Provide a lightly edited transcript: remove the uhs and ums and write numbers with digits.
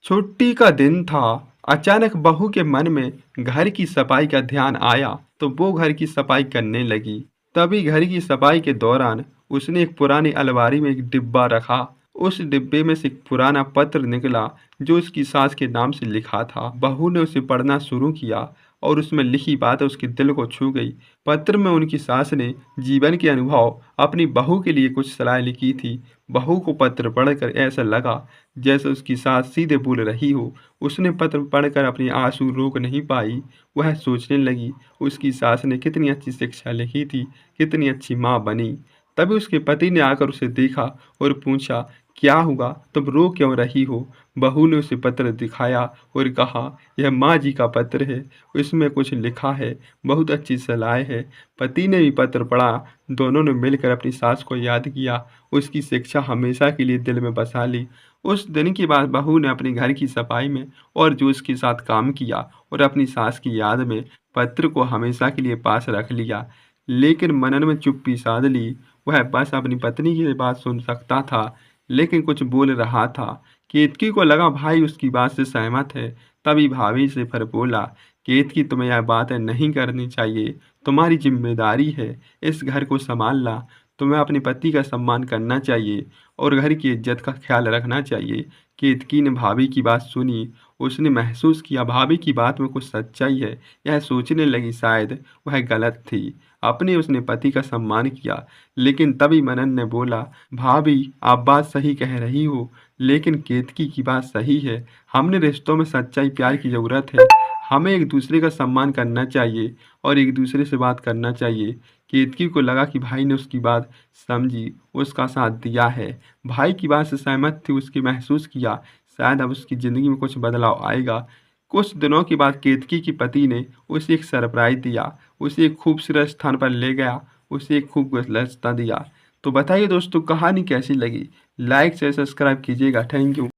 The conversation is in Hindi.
छुट्टी का दिन था। अचानक बहू के मन में घर की सफाई का ध्यान आया तो वो घर की सफाई करने लगी। तभी घर की सफाई के दौरान उसने एक पुरानी अलमारी में एक डिब्बा रखा। उस डिब्बे में से एक पुराना पत्र निकला जो उसकी सास के नाम से लिखा था। बहू ने उसे पढ़ना शुरू किया और उसमें लिखी बातें उसके दिल को छू गई। पत्र में उनकी सास ने जीवन के अनुभव अपनी बहू के लिए कुछ सलाह लिखी थी। बहू को पत्र पढ़कर ऐसा लगा जैसे उसकी सास सीधे बोल रही हो। उसने पत्र पढ़कर अपने आंसू रोक नहीं पाई। वह सोचने लगी उसकी सास ने कितनी अच्छी शिक्षा लिखी थी, कितनी अच्छी माँ बनी। तभी उसके पति ने आकर उसे देखा और पूछा, क्या हुआ, तुम रो क्यों रही हो? बहू ने उसे पत्र दिखाया और कहा, यह माँ जी का पत्र है, इसमें कुछ लिखा है, बहुत अच्छी सलाह है। पति ने भी पत्र पढ़ा। दोनों ने मिलकर अपनी सास को याद किया, उसकी शिक्षा हमेशा के लिए दिल में बसा ली। उस दिन के बाद बहू ने अपने घर की सफाई में और जोश के साथ काम किया और अपनी सास की याद में पत्र को हमेशा के लिए पास रख लिया। लेकिन मनन में चुप्पी साध ली। वह बस अपनी पत्नी की बात सुन सकता था, लेकिन कुछ बोल रहा था। केतकी को लगा भाई उसकी बात से सहमत है। तभी भाभी से फिर बोला, केतकी तुम्हें यह बातें नहीं करनी चाहिए, तुम्हारी जिम्मेदारी है इस घर को संभालना। तुम्हें अपने पति का सम्मान करना चाहिए और घर की इज्जत का ख्याल रखना चाहिए। केतकी ने भाभी की बात सुनी। उसने महसूस किया भाभी की बात में कुछ सच्चाई है। यह सोचने लगी शायद वह गलत थी। अपने उसने पति का सम्मान किया। लेकिन तभी मनन ने बोला, भाभी आप बात सही कह रही हो, लेकिन केतकी की बात सही है। हमने रिश्तों में सच्चाई प्यार की ज़रूरत है। हमें एक दूसरे का सम्मान करना चाहिए और एक दूसरे से बात करना चाहिए। केतकी को लगा कि भाई ने उसकी बात समझी, उसका साथ दिया है। भाई की बात से सहमत थी। उसकी महसूस किया शायद अब उसकी ज़िंदगी में कुछ बदलाव आएगा। कुछ दिनों के बाद केतकी के पति ने उसे एक सरप्राइज दिया। उसे एक खूबसूरत स्थान पर ले गया, उसे एक खूब गुलदस्ता दिया। तो बताइए दोस्तों, कहानी कैसी लगी? लाइक से सब्सक्राइब कीजिएगा। Thank you.